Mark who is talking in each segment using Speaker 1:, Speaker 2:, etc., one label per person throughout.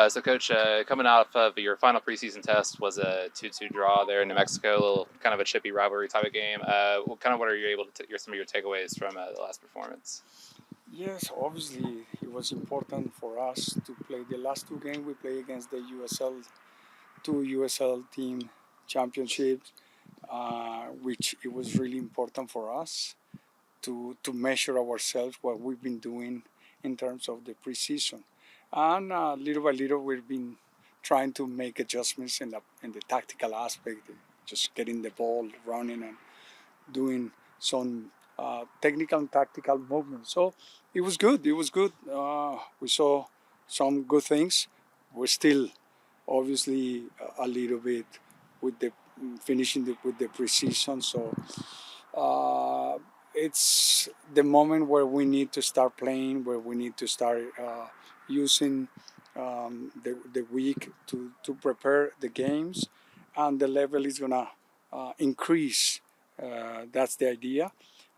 Speaker 1: So, Coach, coming out of your final preseason test was a 2-2 draw there in New Mexico, a little kind of a chippy rivalry type of game. What are you able to some of your takeaways from the last performance?
Speaker 2: Yes, obviously it was important for us to play the last two games we played against the two USL team championships, which it was really important for us to measure ourselves what we've been doing in terms of the preseason, and little by little we've been trying to make adjustments in the tactical aspect, just getting the ball running and doing some technical and tactical movements. So it was good. It was good. We saw some good things. We're still obviously a little bit with the with the precision. So it's the moment where we need to start playing, where we need to start using the week to prepare the games, and the level is gonna increase. That's the idea.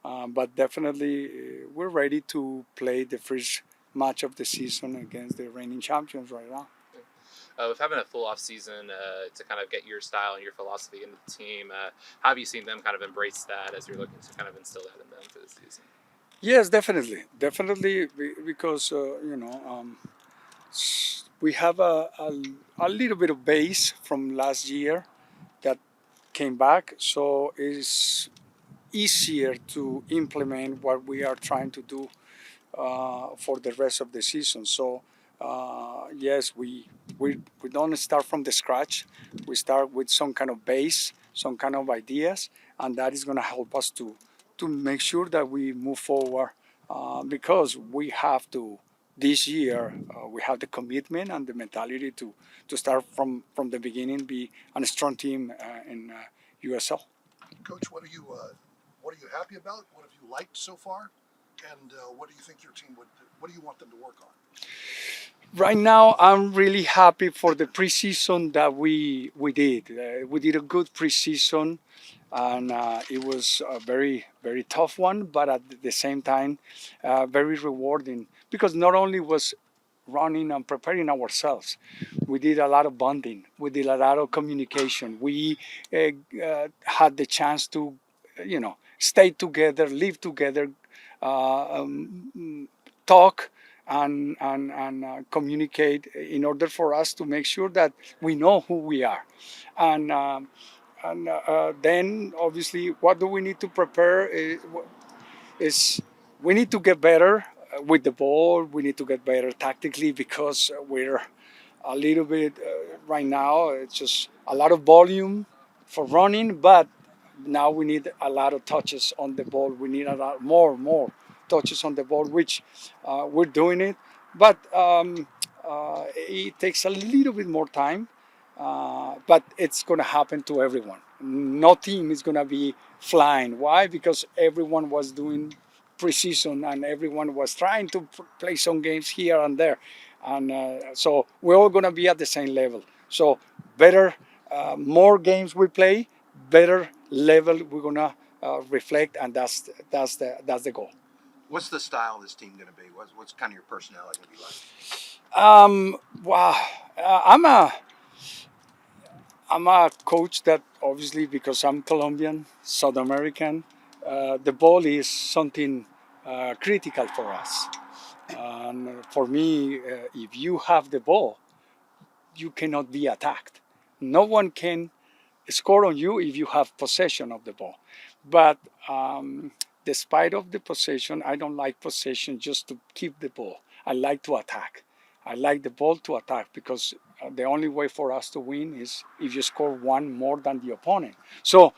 Speaker 2: But definitely, we're ready to play the first match of the season against the reigning champions right now.
Speaker 1: With having a full off season to kind of get your style and your philosophy into the team, how have you seen them kind of embrace that as you're looking to kind of instill that in them for the season?
Speaker 2: Yes, definitely, definitely, because we have a little bit of base from last year that came back, so it's easier to implement what we are trying to do for the rest of the season. So yes, we don't start from the scratch. We start with some kind of base, some kind of ideas, and that is going to help us to make sure that we move forward because we have to. This year, we have the commitment and the mentality to start from the beginning, be a strong team in USL.
Speaker 3: Coach, what are you happy about? What have you liked so far? And what do you think your team would? What do you want them to work on?
Speaker 2: Right now, I'm really happy for the preseason that we did. We did a good preseason, and it was a very tough one, but at the same time, very rewarding because not only was running and preparing ourselves, we did a lot of bonding, we did a lot of communication. We had the chance to, stay together, live together, talk and communicate in order for us to make sure that we know who we are. And then obviously, what do we need to prepare is we need to get better with the ball. We need to get better tactically because we're a little bit right now. It's just a lot of volume for running, but now we need a lot of touches on the ball. We need a lot more touches on the ball, which we're doing it. But it takes a little bit more time. But it's going to happen to everyone. No team is going to be flying. Why? Because everyone was doing preseason and everyone was trying to play some games here and there. And so we're all going to be at the same level. So better, more games we play, better level we're going to reflect, and that's the goal.
Speaker 4: What's the style of this team going to be? What's kind of your personality going to be like?
Speaker 2: Wow, I'm a coach that obviously, because I'm Colombian, South American, the ball is something critical for us. And for me, if you have the ball, you cannot be attacked. No one can score on you if you have possession of the ball. But despite of the possession, I don't like possession just to keep the ball. I like to attack. I like the ball to attack because the only way for us to win is if you score one more than the opponent. So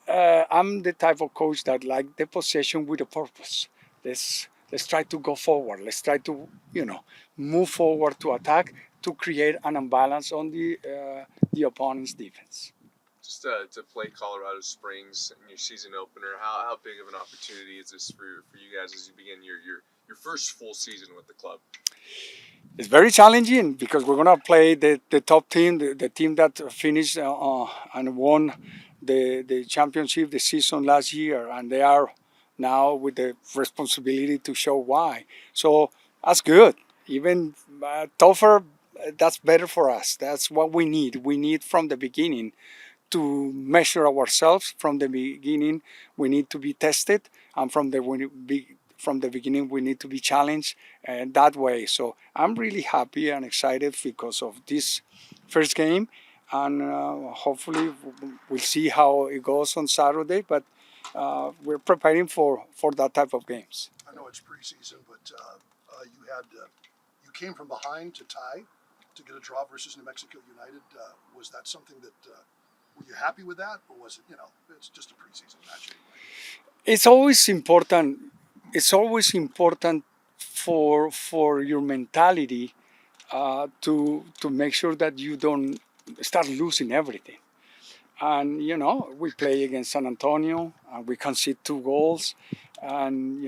Speaker 2: I'm the type of coach that like the possession with a purpose. Let's try to go forward. Let's try to move forward to attack to create an imbalance on the opponent's defense.
Speaker 5: Just to play Colorado Springs in your season opener, how big of an opportunity is this for you guys as you begin your first full season with the club?
Speaker 2: It's very challenging because we're gonna play the top team, the team that finished and won the championship the season last year, and they are now with the responsibility to show why. So that's good. Even tougher that's better for us. That's what we need. We need from the beginning to measure ourselves from the beginning. We need to be tested, and from the beginning we need to be challenged that way. So I'm really happy and excited because of this first game, and hopefully we'll see how it goes on Saturday. But we're preparing for that type of games.
Speaker 3: I know it's preseason, but you came from behind to tie to get a draw versus New Mexico United. Was that something that were you happy with that, or was it, it's just a preseason match anyway?
Speaker 2: It's always important. It's always important for your mentality to make sure that you don't start losing everything. And we play against San Antonio, and we concede 2 goals, and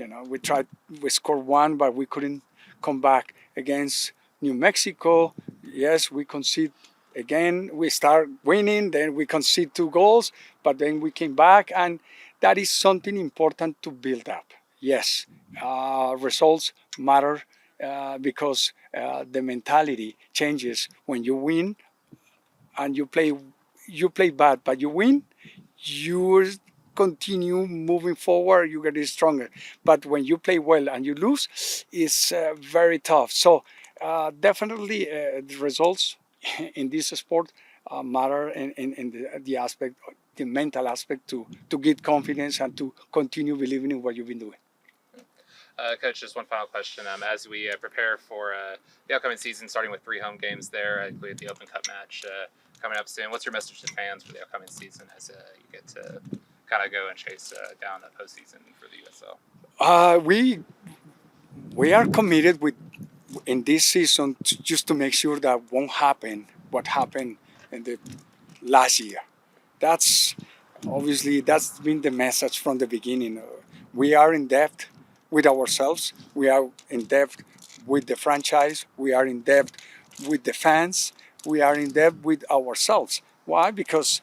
Speaker 2: we scored one, but we couldn't come back against New Mexico. Yes, we concede again. We start winning, then we concede 2 goals, but then we came back, and that is something important to build up. Yes, results matter because the mentality changes when you win and you play bad, but you win, you continue moving forward, you get stronger. But when you play well and you lose, it's very tough. So definitely the results in this sport matter in the aspect, the mental aspect to get confidence and to continue believing in what you've been doing.
Speaker 1: Coach, just one final question. As we prepare for the upcoming season, starting with 3 home games there, including the Open Cup match coming up soon, what's your message to fans for the upcoming season as you get to kind of go and chase down the postseason for the USL?
Speaker 2: We are committed in this season just to make sure that won't happen what happened in the last year. That's been the message from the beginning. We are in depth with ourselves. We are in depth with the franchise. We are in depth with the fans. We are in depth with ourselves. Why? Because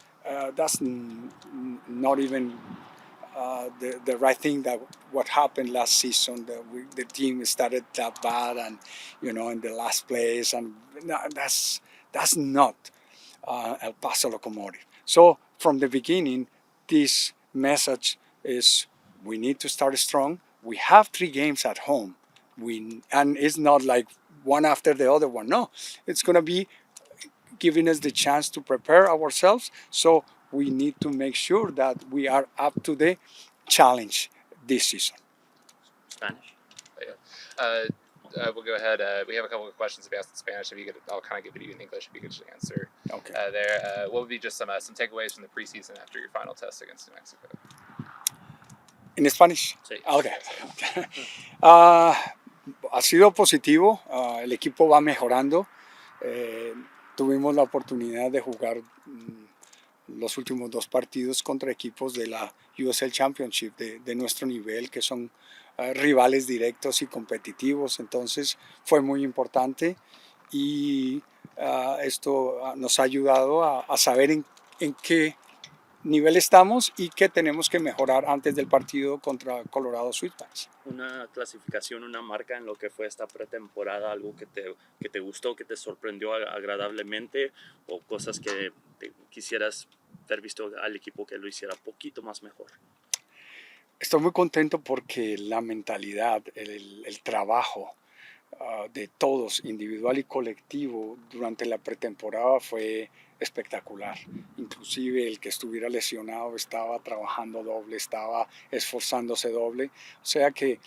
Speaker 2: that's not even the right thing that what happened last season. The team started that bad, and in the last place, and that's not El Paso Locomotive. So from the beginning, this message is we need to start strong. We have 3 games at home. And it's not like one after the other one. No, it's going to be giving us the chance to prepare ourselves. So we need to make sure that we are up to the challenge this season.
Speaker 1: Spanish. We'll go ahead. We have a couple of questions to be asked in Spanish. I'll kind of give it to you in English if you could just answer.
Speaker 2: Okay.
Speaker 1: What would be just some takeaways from the preseason after your final test against New Mexico?
Speaker 2: ¿En Spanish?
Speaker 1: Sí.
Speaker 2: Okay. Ha sido positivo. El equipo va mejorando. Tuvimos la oportunidad de jugar los últimos 2 partidos contra equipos de la USL Championship de nuestro nivel, que son rivales directos y competitivos. Entonces fue muy importante y esto nos ha ayudado a saber en qué nivel estamos y qué tenemos que mejorar antes del partido contra Colorado Sweetbacks.
Speaker 6: Una clasificación, una marca en lo que fue esta pretemporada, algo que te gustó, que te sorprendió agradablemente, o cosas que quisieras haber visto al equipo que lo hiciera poquito más mejor.
Speaker 2: Estoy muy contento porque la mentalidad, el trabajo de todos, individual y colectivo, durante la pretemporada fue espectacular. Inclusive el que estuviera lesionado estaba trabajando doble, estaba esforzándose doble. O sea que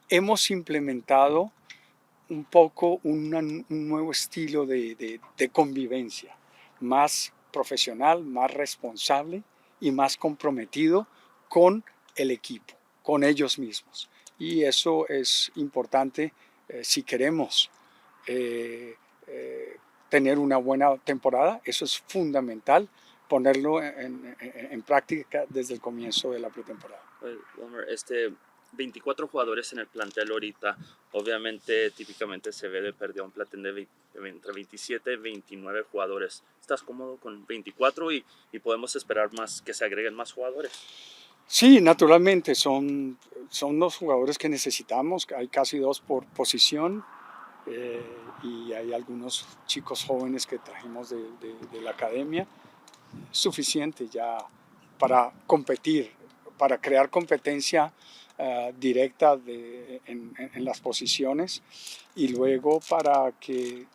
Speaker 2: hemos implementado un poco un nuevo estilo de convivencia, más profesional, más responsable y más comprometido con el equipo, con ellos mismos. Y eso es importante si queremos tener una buena temporada. Eso es fundamental, ponerlo en práctica desde el comienzo de la pretemporada.
Speaker 6: Wilmer, 24 jugadores en el plantel ahorita, obviamente típicamente se ve de perder un plantel de entre 27 y 29 jugadores. ¿Estás cómodo con 24 y podemos esperar más, que se agreguen más jugadores?
Speaker 2: Sí, naturalmente, son los jugadores que necesitamos. Hay casi 2 por posición. y hay algunos chicos jóvenes que trajimos de la academia, suficiente ya para competir, para crear competencia directa en las posiciones y luego para que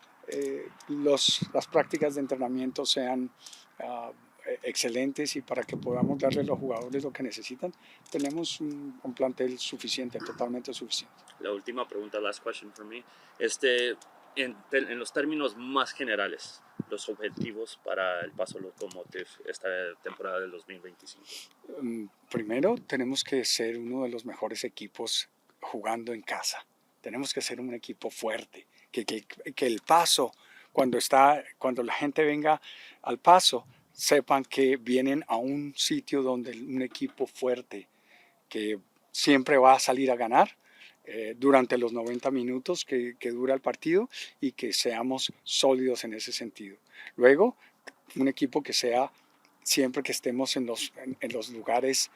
Speaker 2: las prácticas de entrenamiento sean excelentes y para que podamos darle a los jugadores lo que necesitan. Tenemos un plantel suficiente, totalmente suficiente.
Speaker 6: La última pregunta, last question for me. En los términos más generales, los objetivos para el Paso Locomotive esta temporada del 2025.
Speaker 2: Primero, tenemos que ser uno de los mejores equipos jugando en casa. Tenemos que ser un equipo fuerte, que el Paso, cuando la gente venga al Paso, sepan que vienen a un sitio donde un equipo fuerte, que siempre va a salir a ganar durante los 90 minutos que dura el partido y que seamos sólidos en ese sentido. Luego, un equipo que sea, siempre que estemos en los lugares,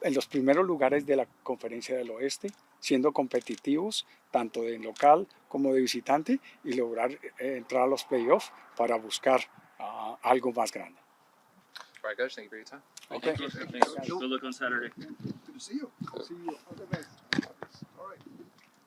Speaker 2: en los primeros lugares de la Conferencia del Oeste, siendo competitivos, tanto de local como de visitante, y lograr entrar a los playoffs para buscar algo más grande.
Speaker 1: All right, Coach, thank you for your time.
Speaker 2: Okay.
Speaker 6: Thanks. Good luck on Saturday.
Speaker 3: Good to see you.
Speaker 2: See you. All the best. All right.